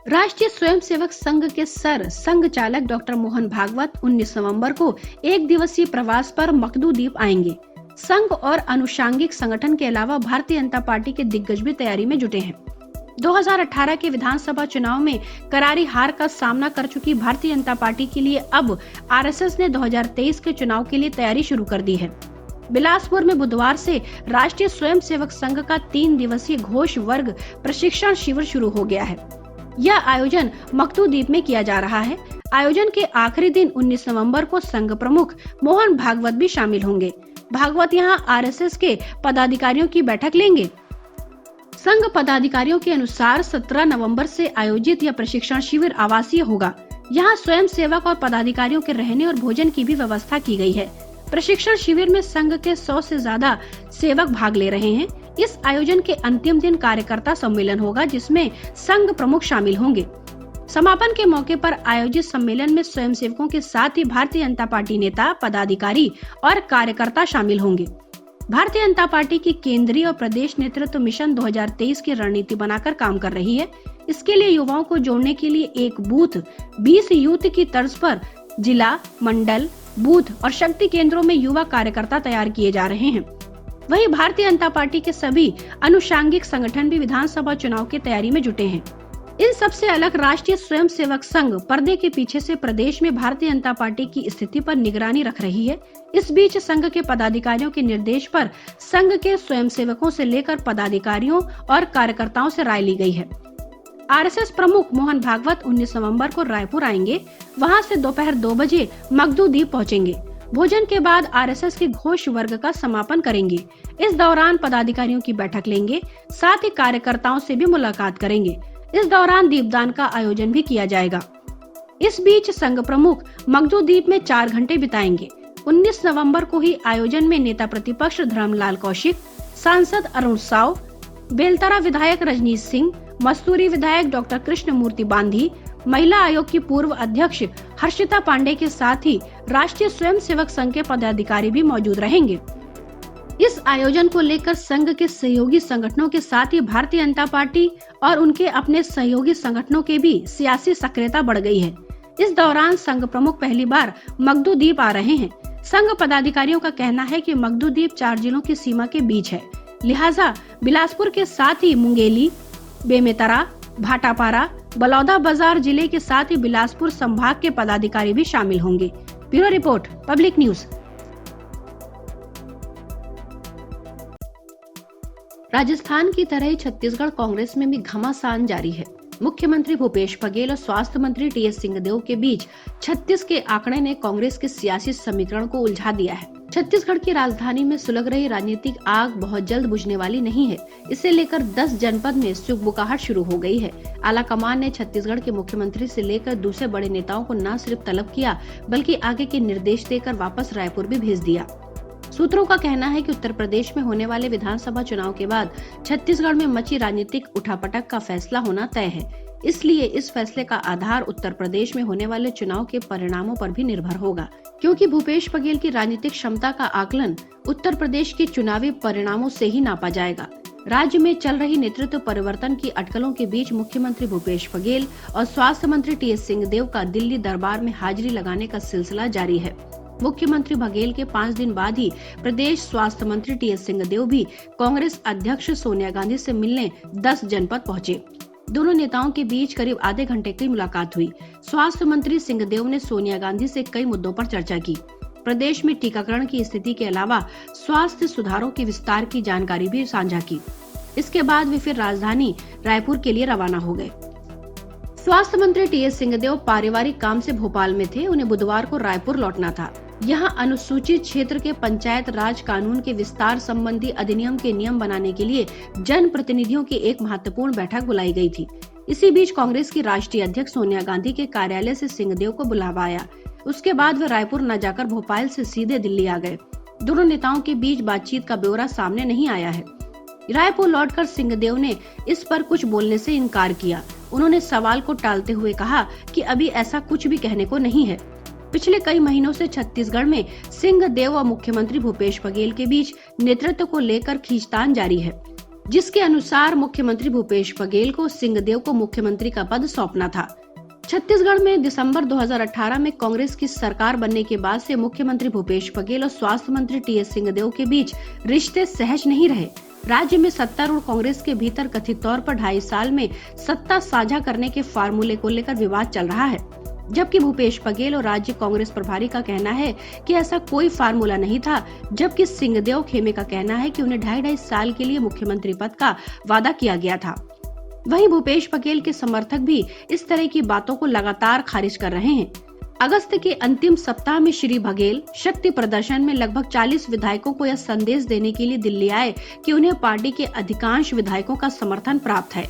राष्ट्रीय स्वयंसेवक संघ के संघ चालक डॉक्टर मोहन भागवत 19 नवंबर को एक दिवसीय प्रवास पर मकदू द्वीप आएंगे। संघ और अनुषांगिक संगठन के अलावा भारतीय जनता पार्टी के दिग्गज भी तैयारी में जुटे हैं। 2018 के विधानसभा चुनाव में करारी हार का सामना कर चुकी भारतीय जनता पार्टी के लिए अब आरएसएस ने 2023 के चुनाव के लिए तैयारी शुरू कर दी है। बिलासपुर में बुधवार से राष्ट्रीय स्वयंसेवक संघ का 3 दिवसीय घोष वर्ग प्रशिक्षण शिविर शुरू हो गया है। यह आयोजन मकदू द्वीप में किया जा रहा है। आयोजन के आखिरी दिन 19 नवंबर को संघ प्रमुख मोहन भागवत भी शामिल होंगे। भागवत यहां आरएसएस के पदाधिकारियों की बैठक लेंगे। संघ पदाधिकारियों के अनुसार 17 नवंबर से आयोजित यह प्रशिक्षण शिविर आवासीय होगा। यहां स्वयं सेवक और पदाधिकारियों के रहने और भोजन की भी व्यवस्था की गई है। प्रशिक्षण शिविर में संघ के 100 से ज्यादा सेवक भाग ले रहे हैं। इस आयोजन के अंतिम दिन कार्यकर्ता सम्मेलन होगा, जिसमें संघ प्रमुख शामिल होंगे। समापन के मौके पर आयोजित सम्मेलन में स्वयंसेवकों के साथ ही भारतीय जनता पार्टी नेता, पदाधिकारी और कार्यकर्ता शामिल होंगे। भारतीय जनता पार्टी की केंद्रीय और प्रदेश नेतृत्व मिशन 2023 की रणनीति बनाकर काम कर रही है। इसके लिए युवाओं को जोड़ने के लिए एक बूथ 20 यूथ की तर्ज पर जिला, मंडल, बूथ और शक्ति केंद्रों में युवा कार्यकर्ता तैयार किए जा रहे हैं। वहीं भारतीय जनता पार्टी के सभी अनुषांगिक संगठन भी विधानसभा चुनाव की तैयारी में जुटे हैं। इन सबसे अलग राष्ट्रीय स्वयंसेवक संघ पर्दे के पीछे से प्रदेश में भारतीय जनता पार्टी की स्थिति पर निगरानी रख रही है। इस बीच संघ के पदाधिकारियों के निर्देश पर संघ के स्वयंसेवकों से लेकर पदाधिकारियों और कार्यकर्ताओं से राय ली गई है। आरएसएस प्रमुख मोहन भागवत 19 नवंबर को रायपुर आएंगे। वहां से दोपहर 2 बजे मकदू द्वीप पहुंचेंगे। भोजन के बाद आरएसएस के घोष वर्ग का समापन करेंगे। इस दौरान पदाधिकारियों की बैठक लेंगे, साथ ही कार्यकर्ताओं से भी मुलाकात करेंगे। इस दौरान दीपदान का आयोजन भी किया जाएगा। इस बीच संघ प्रमुख मकदू द्वीप में 4 घंटे बिताएंगे। 19 नवंबर को ही आयोजन में नेता प्रतिपक्ष धर्मलाल कौशिक, सांसद अरुण साव, बेलतरा विधायक रजनीश सिंह, मस्तूरी विधायक डॉक्टर कृष्ण मूर्ति बांधी, महिला आयोग की पूर्व अध्यक्ष हर्षिता पांडे के साथ ही राष्ट्रीय स्वयंसेवक संघ के पदाधिकारी भी मौजूद रहेंगे। इस आयोजन को लेकर संघ के सहयोगी संगठनों के साथ ही भारतीय जनता पार्टी और उनके अपने सहयोगी संगठनों के भी सियासी सक्रियता बढ़ गई है। इस दौरान संघ प्रमुख पहली बार मकदू द्वीप आ रहे हैं। संघ पदाधिकारियों का कहना है कि मकदू द्वीप 4 जिलों की सीमा के बीच है, लिहाजा बिलासपुर के साथ ही मुंगेली, बेमेतरा, भाटापारा, बलौदाबाजार जिले के साथ ही बिलासपुर संभाग के पदाधिकारी भी शामिल होंगे। Bureau report, public news. Rajasthan की तरह ही छत्तीसगढ़ कांग्रेस में भी घमासान जारी है। मुख्यमंत्री भूपेश बघेल और स्वास्थ्य मंत्री टीएस सिंहदेव के बीच 36 के आंकड़े ने कांग्रेस के सियासी समीकरण को उलझा दिया है। छत्तीसगढ़ की राजधानी में सुलग रही राजनीतिक आग बहुत जल्द बुझने वाली नहीं है। इसे लेकर 10 जनपद में सुगबुगाहट शुरू हो गई है। आलाकमान ने छत्तीसगढ़ के मुख्यमंत्री से लेकर दूसरे बड़े नेताओं को न सिर्फ तलब किया, बल्कि आगे के निर्देश देकर वापस रायपुर भी भेज दिया। सूत्रों का कहना है कि उत्तर प्रदेश में होने वाले विधानसभा चुनाव के बाद छत्तीसगढ़ में मची राजनीतिक उठापटक का फैसला होना तय है। इसलिए इस फैसले का आधार उत्तर प्रदेश में होने वाले चुनाव के परिणामों पर भी निर्भर होगा, क्योंकि भूपेश बघेल की राजनीतिक क्षमता का आकलन उत्तर प्रदेश के चुनावी परिणामों से ही नापा जाएगा। राज्य में चल रही नेतृत्व परिवर्तन की अटकलों के बीच मुख्यमंत्री भूपेश बघेल और स्वास्थ्य मंत्री टीएस सिंहदेव का दिल्ली दरबार में हाजिरी लगाने का सिलसिला जारी है। मुख्यमंत्री बघेल के 5 दिन बाद ही प्रदेश स्वास्थ्य मंत्री टीएस सिंहदेव भी कांग्रेस अध्यक्ष सोनिया गांधी से मिलने 10 जनपद पहुंचे। दोनों नेताओं के बीच करीब आधे घंटे की मुलाकात हुई। स्वास्थ्य मंत्री सिंहदेव ने सोनिया गांधी से कई मुद्दों पर चर्चा की। प्रदेश में टीकाकरण की स्थिति के अलावा स्वास्थ्य सुधारों के विस्तार की जानकारी भी साझा की। इसके बाद वे फिर राजधानी रायपुर के लिए रवाना हो गए। स्वास्थ्य मंत्री टीएस सिंहदेव पारिवारिक काम से भोपाल में थे। उन्हें बुधवार को रायपुर लौटना था। यहाँ अनुसूचित क्षेत्र के पंचायत राज कानून के विस्तार संबंधी अधिनियम के नियम बनाने के लिए जन प्रतिनिधियों की एक महत्वपूर्ण बैठक बुलाई गई थी। इसी बीच कांग्रेस की राष्ट्रीय अध्यक्ष सोनिया गांधी के कार्यालय से सिंहदेव को बुलावा आया। उसके बाद वे रायपुर न जाकर भोपाल से सीधे दिल्ली आ गए। दोनों नेताओं के बीच बातचीत का ब्यौरा सामने नहीं आया है। रायपुर लौटकर सिंहदेव ने इस पर कुछ बोलने से इनकार किया। उन्होंने सवाल को टालते हुए कहा कि अभी ऐसा कुछ भी कहने को नहीं है। पिछले कई महीनों से छत्तीसगढ़ में सिंहदेव और मुख्यमंत्री भूपेश बघेल के बीच नेतृत्व को लेकर खींचतान जारी है। जिसके अनुसार मुख्यमंत्री भूपेश बघेल को सिंहदेव को मुख्यमंत्री का पद सौंपना था। छत्तीसगढ़ में दिसंबर 2018 में कांग्रेस की सरकार बनने के बाद से मुख्यमंत्री भूपेश बघेल और स्वास्थ्य मंत्री टीएस सिंहदेव के बीच रिश्ते सहज नहीं रहे। राज्य में सत्तारूढ़ कांग्रेस के भीतर कथित तौर पर 2.5 साल में सत्ता साझा करने के फार्मूले को लेकर विवाद चल रहा है, जबकि भूपेश बघेल और राज्य कांग्रेस प्रभारी का कहना है कि ऐसा कोई फार्मूला नहीं था, जबकि सिंहदेव खेमे का कहना है कि उन्हें 2.5 साल के लिए मुख्यमंत्री पद का वादा किया गया था। वहीं भूपेश बघेल के समर्थक भी इस तरह की बातों को लगातार खारिज कर रहे हैं। अगस्त के अंतिम सप्ताह में श्री बघेल शक्ति प्रदर्शन में लगभग 40 विधायकों को यह संदेश देने के लिए दिल्ली आए कि उन्हें पार्टी के अधिकांश विधायकों का समर्थन प्राप्त है।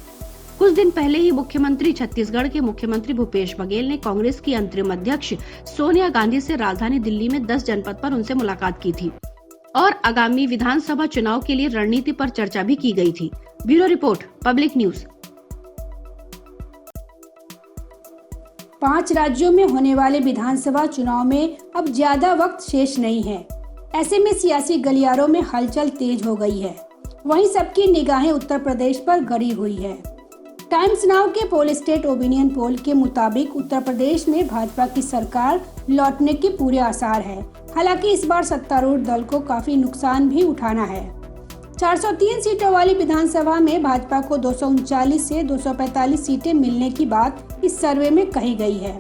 कुछ दिन पहले ही मुख्यमंत्री छत्तीसगढ़ के मुख्यमंत्री भूपेश बघेल ने कांग्रेस की अंतरिम अध्यक्ष सोनिया गांधी से राजधानी दिल्ली में 10 जनपद पर उनसे मुलाकात की थी और आगामी विधानसभा चुनाव के लिए रणनीति पर चर्चा भी की गई थी। Bureau report, public news. 5 राज्यों में होने वाले विधानसभा चुनाव में अब ज्यादा वक्त शेष नहीं है। ऐसे में सियासी गलियारों में हलचल तेज हो गई है। वहीं सबकी निगाहें उत्तर प्रदेश पर गड़ी हुई है। टाइम्स नाउ के पोल स्टेट ओपिनियन पोल के मुताबिक उत्तर प्रदेश में भाजपा की सरकार लौटने के पूरे आसार है। हालांकि इस बार सत्तारूढ़ दल को काफी नुकसान भी उठाना है। 403 सीटों वाली विधानसभा में भाजपा को 239 से 245 सीटें मिलने की बात इस सर्वे में कही गई है।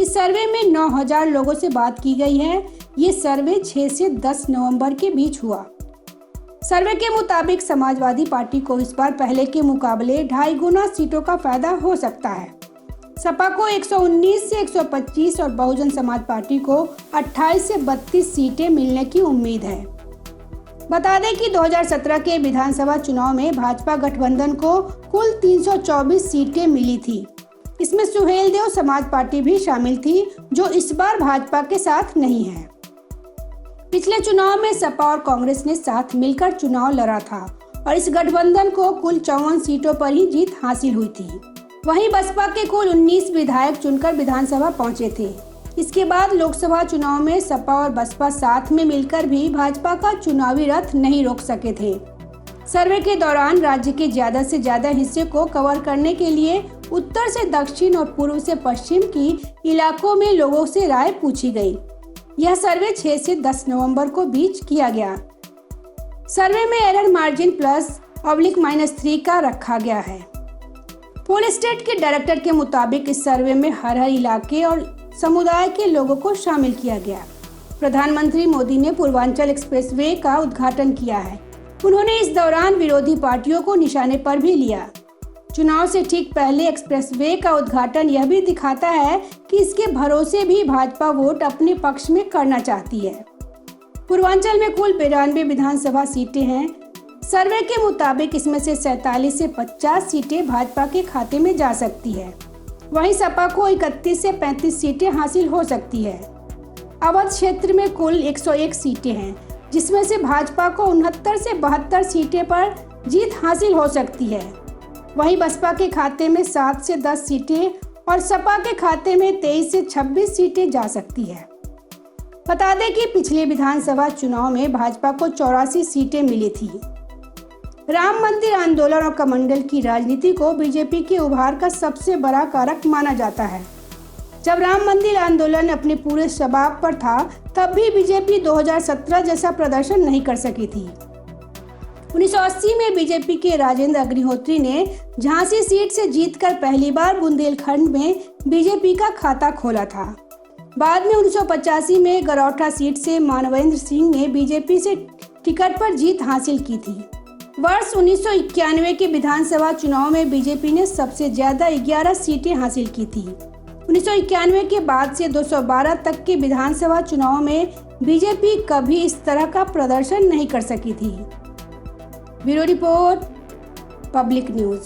इस सर्वे में 9000 लोगों से बात की गई है। ये सर्वे 6 से 10 नवंबर के बीच हुआ। सर्वे के मुताबिक समाजवादी पार्टी को इस बार पहले के मुकाबले 2.5 गुना सीटों का फायदा हो सकता है। सपा को 119 से 125 और बहुजन समाज पार्टी को 28 से 32 सीटें मिलने की उम्मीद है। बता दें कि 2017 के विधानसभा चुनाव में भाजपा गठबंधन को कुल 324 सीटें मिली थी। इसमें सुहेलदेव समाज पार्टी भी शामिल थी, जो इस बार भाजपा के साथ नहीं है। पिछले चुनाव में सपा और कांग्रेस ने साथ मिलकर चुनाव लड़ा था और इस गठबंधन को कुल 54 सीटों पर ही जीत हासिल हुई थी। वहीं बसपा के कुल 19 विधायक चुनकर विधानसभा पहुंचे थे। इसके बाद लोकसभा चुनाव में सपा और बसपा साथ में मिलकर भी भाजपा का चुनावी रथ नहीं रोक सके थे। सर्वे के दौरान राज्य के ज्यादा से ज्यादा हिस्से को कवर करने के लिए उत्तर से दक्षिण और पूर्व से पश्चिम की इलाकों में लोगों से राय पूछी गई। यह सर्वे 6 से 10 नवंबर को बीच किया गया। सर्वे में एरर मार्जिन +/-3 का रखा गया है। पोल स्टेट के डायरेक्टर के मुताबिक इस सर्वे में हर इलाके और समुदाय के लोगों को शामिल किया गया। प्रधानमंत्री मोदी ने पूर्वांचल एक्सप्रेसवे का उद्घाटन किया है। उन्होंने इस दौरान विरोधी पार्टियों को निशाने पर भी लिया। चुनाव से ठीक पहले एक्सप्रेसवे का उद्घाटन यह भी दिखाता है कि इसके भरोसे भी भाजपा वोट अपने पक्ष में करना चाहती है। पूर्वांचल में कुल 92 विधानसभा सीटें हैं। सर्वे के मुताबिक इसमें से 47 से 50 सीटें भाजपा के खाते में जा सकती है। वहीं सपा को 31 से 35 सीटें हासिल हो सकती है। अवध क्षेत्र में कुल 101 सीटें हैं, जिसमें से भाजपा को 69 से 72 सीटें पर जीत हासिल हो सकती है। वहीं बसपा के खाते में 7 से 10 सीटें और सपा के खाते में 23 से 26 सीटें जा सकती है। बता दें कि पिछले विधानसभा चुनाव में भाजपा को 84 सीटें मिली थी। राम मंदिर आंदोलन और कमंडल की राजनीति को बीजेपी के उभार का सबसे बड़ा कारक माना जाता है। जब राम मंदिर आंदोलन अपने पूरे शबाब पर था, तब भी बीजेपी 2017 जैसा प्रदर्शन नहीं कर सकी थी। 1980 में बीजेपी के राजेंद्र अग्निहोत्री ने झांसी सीट से जीतकर पहली बार बुंदेलखंड में बीजेपी का खाता खोला था। बाद में 1985 में गरौठा सीट से मानवेंद्र सिंह ने बीजेपी से टिकट पर जीत हासिल की थी। वर्ष 1991 के विधानसभा चुनाव में बीजेपी ने सबसे ज्यादा 11 सीटें हासिल की थी। 1991 के बाद से 212 तक के विधानसभा चुनाव में बीजेपी कभी इस तरह का प्रदर्शन नहीं कर सकी थी। Bureau report, public news.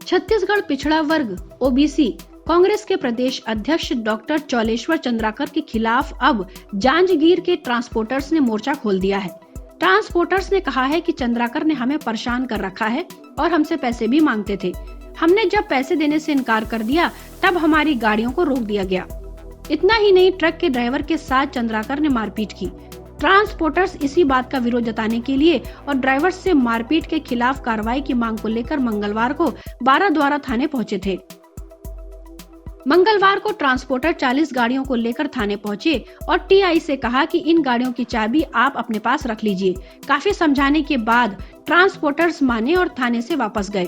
Chhattisgarh पिछड़ा वर्ग ओबीसी कांग्रेस के प्रदेश अध्यक्ष डॉक्टर चौलेश्वर चंद्राकर के खिलाफ अब जांजगीर के ट्रांसपोर्टर्स ने मोर्चा खोल दिया है। ट्रांसपोर्टर्स ने कहा है कि चंद्राकर ने हमें परेशान कर रखा है और हमसे पैसे भी मांगते थे। हमने जब पैसे देने से इनकार कर दिया, तब हमारी गाड़ियों को रोक दिया गया। इतना ही नहीं, ट्रक के ड्राइवर के साथ चंद्राकर ने मारपीट की। ट्रांसपोर्टर्स इसी बात का विरोध जताने के लिए और ड्राइवर से मारपीट के खिलाफ कार्रवाई की मांग को लेकर मंगलवार को बाराद्वारा थाने पहुंचे थे। मंगलवार को ट्रांसपोर्टर 40 गाड़ियों को लेकर थाने पहुंचे और टीआई से कहा कि इन गाड़ियों की चाबी आप अपने पास रख लीजिए। काफी समझाने के बाद ट्रांसपोर्टर्स माने और थाने से वापस गए।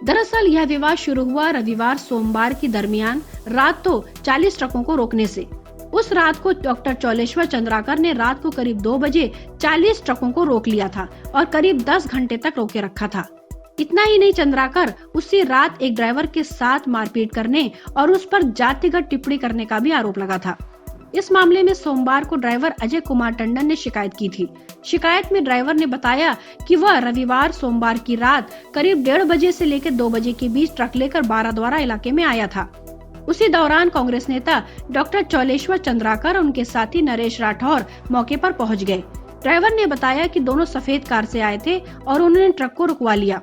दरअसल यह विवाद शुरू हुआ रविवार सोमवार की दरमियान रात तो 40 ट्रकों को रोकने से। उस रात को डॉक्टर चौलेश्वर चंद्राकर ने रात को करीब 2 बजे 40 ट्रकों को रोक लिया था और करीब 10 घंटे तक रोके रखा था। इतना ही नहीं, चंद्राकर उसी रात एक ड्राइवर के साथ मारपीट करने और उस पर जातिगत टिप्पणी करने का भी आरोप लगा था। इस मामले में सोमवार को ड्राइवर अजय कुमार टंडन ने शिकायत की थी। शिकायत में ड्राइवर ने बताया कि वह रविवार सोमवार की रात करीब 1:30 बजे से लेकर 2 बजे के बीच ट्रक लेकर बाराद्वारा इलाके में आया था। उसी दौरान कांग्रेस नेता डॉक्टर चौलेश्वर चंद्राकर और उनके साथी नरेश राठौर मौके पर पहुंच गए। ड्राइवर ने बताया कि दोनों सफेद कार से आए थे और उन्होंने ट्रक को रुकवा लिया।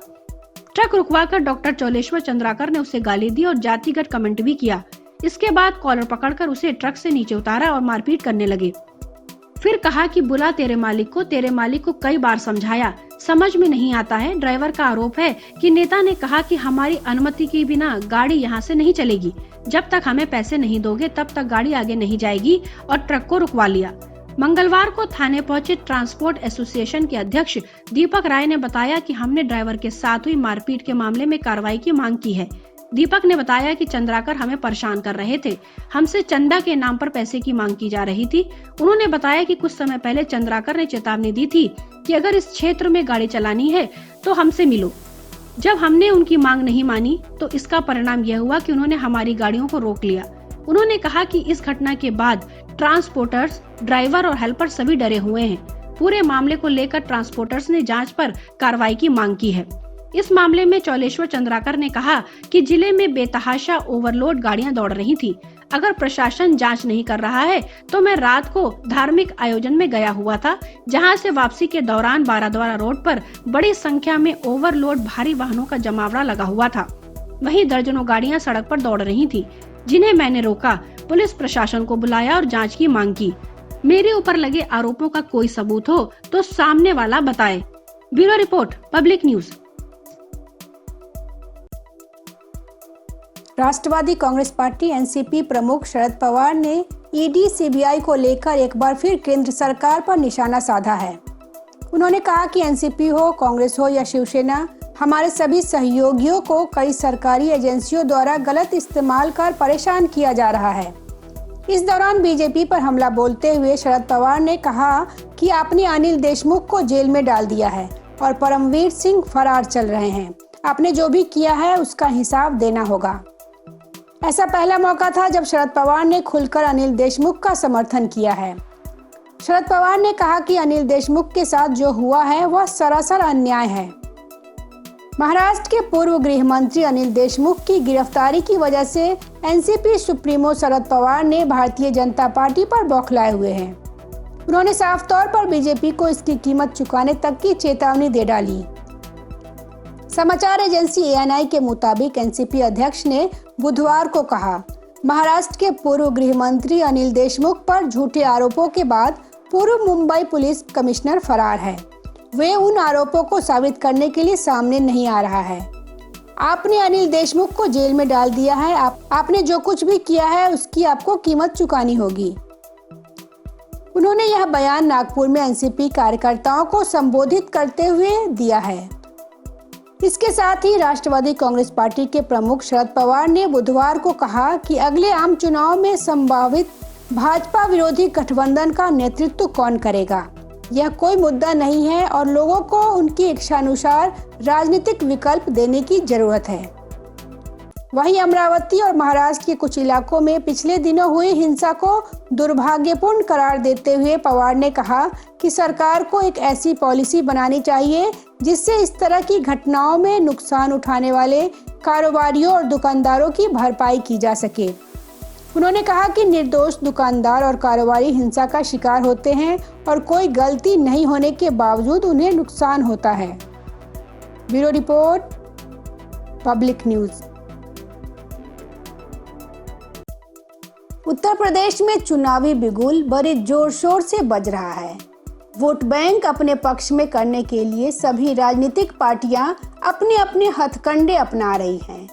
ट्रक रुकवाकर डॉक्टर चौलेश्वर चंद्राकर ने उसे गाली दी और जातिगत कमेंट भी किया। इसके बाद कॉलर पकड़कर उसे ट्रक से नीचे उतारा और मारपीट करने लगे। फिर कहा कि बुला तेरे मालिक को कई बार समझाया, समझ में नहीं आता है। ड्राइवर का आरोप है कि नेता ने कहा कि हमारी अनुमति के बिना गाड़ी यहाँ से नहीं चलेगी, जब तक हमें पैसे नहीं दोगे तब तक गाड़ी आगे नहीं जाएगी, और ट्रक को रुकवा लिया। मंगलवार को थाने पहुंचे ट्रांसपोर्ट एसोसिएशन के अध्यक्ष दीपक राय ने बताया कि हमने ड्राइवर के साथ हुई मारपीट के मामले में कार्रवाई की मांग की है। दीपक ने बताया कि चंद्राकर हमें परेशान कर रहे थे, हमसे चंदा के नाम पर पैसे की मांग की जा रही थी। उन्होंने बताया कि कुछ समय पहले चंद्राकर ने चेतावनी दी थी कि अगर इस क्षेत्र में गाड़ी चलानी है तो हमसे मिलो। जब हमने उनकी मांग नहीं मानी तो इसका परिणाम यह हुआ कि उन्होंने हमारी गाड़ियों को रोक लिया। उन्होंने कहा कि इस घटना के बाद ट्रांसपोर्टर्स, ड्राइवर और हेल्पर सभी डरे हुए हैं। पूरे मामले को लेकर ट्रांसपोर्टर्स ने जांच पर कार्रवाई की मांग की है। इस मामले में चौलेश्वर चंद्राकर ने कहा कि जिले में बेतहाशा ओवरलोड गाड़ियां दौड़ रही थी। अगर प्रशासन जांच नहीं कर रहा है तो मैं रात को धार्मिक आयोजन में गया हुआ था, जहां से वापसी के दौरान बाराद्वारा रोड पर बड़ी संख्या में ओवरलोड भारी वाहनों का जमावड़ा लगा हुआ था। वहीं दर्जनों गाड़ियां सड़क पर दौड़ रही थी, जिन्हें मैंने रोका। पुलिस प्रशासन को बुलाया और जांच की मांग की। मेरे ऊपर लगे आरोपों का कोई सबूत हो तो सामने वाला बताए। Bureau report, public news. Rashtravadi Congress Party NCP प्रमुख शरद पवार ने ईडी सीबीआई को लेकर एक बार फिर केंद्र सरकार पर निशाना साधा है। उन्होंने कहा कि एनसीपी हो, कांग्रेस हो या शिवसेना, हमारे सभी सहयोगियों को कई सरकारी एजेंसियों द्वारा गलत इस्तेमाल कर परेशान किया जा रहा है। इस दौरान बीजेपी पर हमला बोलते हुए शरद पवार ने कहा कि आपने अनिल देशमुख को जेल में डाल दिया है और परमवीर सिंह फरार चल रहे हैं। आपने जो भी किया है उसका हिसाब देना होगा। ऐसा पहला मौका था जब शरद पवार ने खुलकर अनिल देशमुख का समर्थन किया है। शरद पवार ने कहा कि अनिल देशमुख के साथ जो हुआ है वह सरासर अन्याय है। महाराष्ट्र के पूर्व गृह मंत्री अनिल देशमुख की गिरफ्तारी की वजह से एनसीपी सुप्रीमो शरद पवार ने भारतीय जनता पार्टी पर बौखलाए हुए हैं। उन्होंने साफ तौर पर बीजेपी को इसकी कीमत चुकाने तक की चेतावनी दे डाली। समाचार एजेंसी एएनआई के मुताबिक एनसीपी अध्यक्ष ने बुधवार को कहा, महाराष्ट्र के पूर्व गृह मंत्री अनिल देशमुख पर झूठे आरोपों के बाद पूर्व मुंबई पुलिस कमिश्नर फरार है। वे उन आरोपों को साबित करने के लिए सामने नहीं आ रहा है। आपने अनिल देशमुख को जेल में डाल दिया है। आपने जो कुछ भी किया है उसकी आपको कीमत चुकानी होगी। उन्होंने यह बयान नागपुर में एनसीपी कार्यकर्ताओं को संबोधित करते हुए दिया है। इसके साथ ही राष्ट्रवादी कांग्रेस पार्टी के प्रमुख शरद पवार ने बुधवार को कहा कि अगले आम चुनाव में संभावित भाजपा विरोधी गठबंधन का नेतृत्व कौन करेगा, यह कोई मुद्दा नहीं है और लोगों को उनकी इच्छानुसार राजनीतिक विकल्प देने की जरूरत है। वहीं अमरावती और महाराष्ट्र के कुछ इलाकों में पिछले दिनों हुई हिंसा को दुर्भाग्यपूर्ण करार देते हुए पवार ने कहा कि सरकार को एक ऐसी पॉलिसी बनानी चाहिए जिससे इस तरह की घटनाओं में नुकसान उठाने वाले कारोबारियों और दुकानदारों की भरपाई की जा सके। उन्होंने कहा कि निर्दोष दुकानदार और कारोबारी हिंसा का शिकार होते हैं और कोई गलती नहीं होने के बावजूद उन्हें नुकसान होता है। Bureau report, public news. Uttar Pradesh में चुनावी बिगुल बड़े जोर शोर से बज रहा है। वोट बैंक अपने पक्ष में करने के लिए सभी राजनीतिक पार्टियां अपने अपने हथकंडे अपना रही हैं।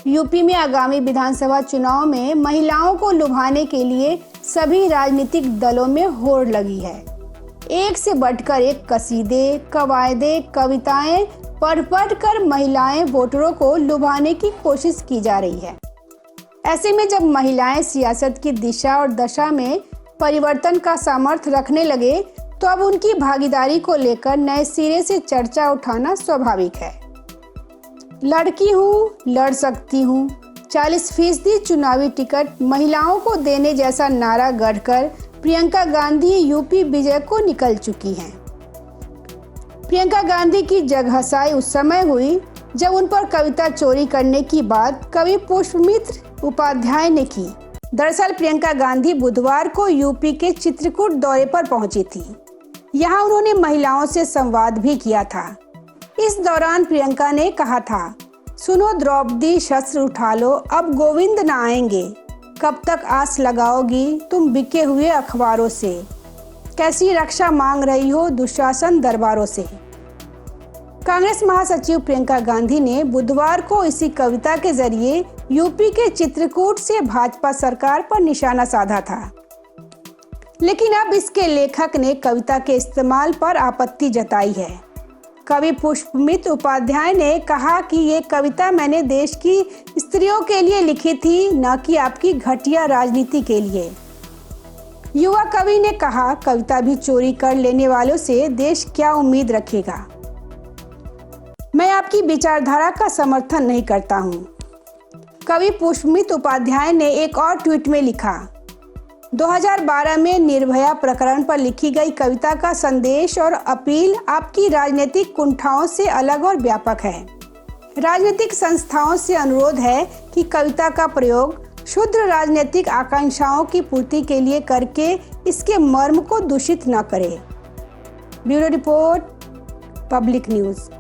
यूपी में आगामी विधानसभा चुनाव में महिलाओं को लुभाने के लिए सभी राजनीतिक दलों में होड़ लगी है। एक से बढ़कर एक कसीदे, कवायदे, कविताएं पढ़ कर महिलाएं वोटरों को लुभाने की कोशिश की जा रही है। ऐसे में जब महिलाएं सियासत की दिशा और दशा में परिवर्तन का सामर्थ्य रखने लगे तो अब उनकी भागीदारी को लेकर नए सिरे से चर्चा उठाना स्वाभाविक है। लड़की हूँ, लड़ सकती हूँ, 40% चुनावी टिकट महिलाओं को देने जैसा नारा गढ़कर प्रियंका गांधी यूपी विजय को निकल चुकी हैं। प्रियंका गांधी की जगहसाई उस समय हुई जब उन पर कविता चोरी करने की बात कवि पुष्पमित्र उपाध्याय ने की। दरअसल प्रियंका गांधी बुधवार को यूपी के चित्रकूट दौरे पर पहुंची थी। यहां उन्होंने महिलाओं से संवाद भी किया था। इस दौरान प्रियंका ने कहा था, सुनो द्रौपदी शस्त्र उठा लो, अब गोविंद न आएंगे, कब तक आस लगाओगी तुम बिके हुए अखबारों से, कैसी रक्षा मांग रही हो दुशासन दरबारों से। कांग्रेस महासचिव प्रियंका गांधी ने बुधवार को इसी कविता के जरिए यूपी के चित्रकूट से भाजपा सरकार पर निशाना साधा था। लेकिन अब इसके लेखक ने कविता के इस्तेमाल पर आपत्ति जताई है। कवि पुष्पमित्र उपाध्याय ने कहा कि ये कविता मैंने देश की स्त्रियों के लिए लिखी थी, न कि आपकी घटिया राजनीति के लिए। युवा कवि ने कहा, कविता भी चोरी कर लेने वालों से देश क्या उम्मीद रखेगा। मैं आपकी विचारधारा का समर्थन नहीं करता हूँ। कवि पुष्पमित्र उपाध्याय ने एक और ट्वीट में लिखा, 2012 में निर्भया प्रकरण पर लिखी गई कविता का संदेश और अपील आपकी राजनीतिक कुंठाओं से अलग और व्यापक है। राजनीतिक संस्थाओं से अनुरोध है कि कविता का प्रयोग क्षुद्र राजनीतिक आकांक्षाओं की पूर्ति के लिए करके इसके मर्म को दूषित न करे। Bureau report, public news.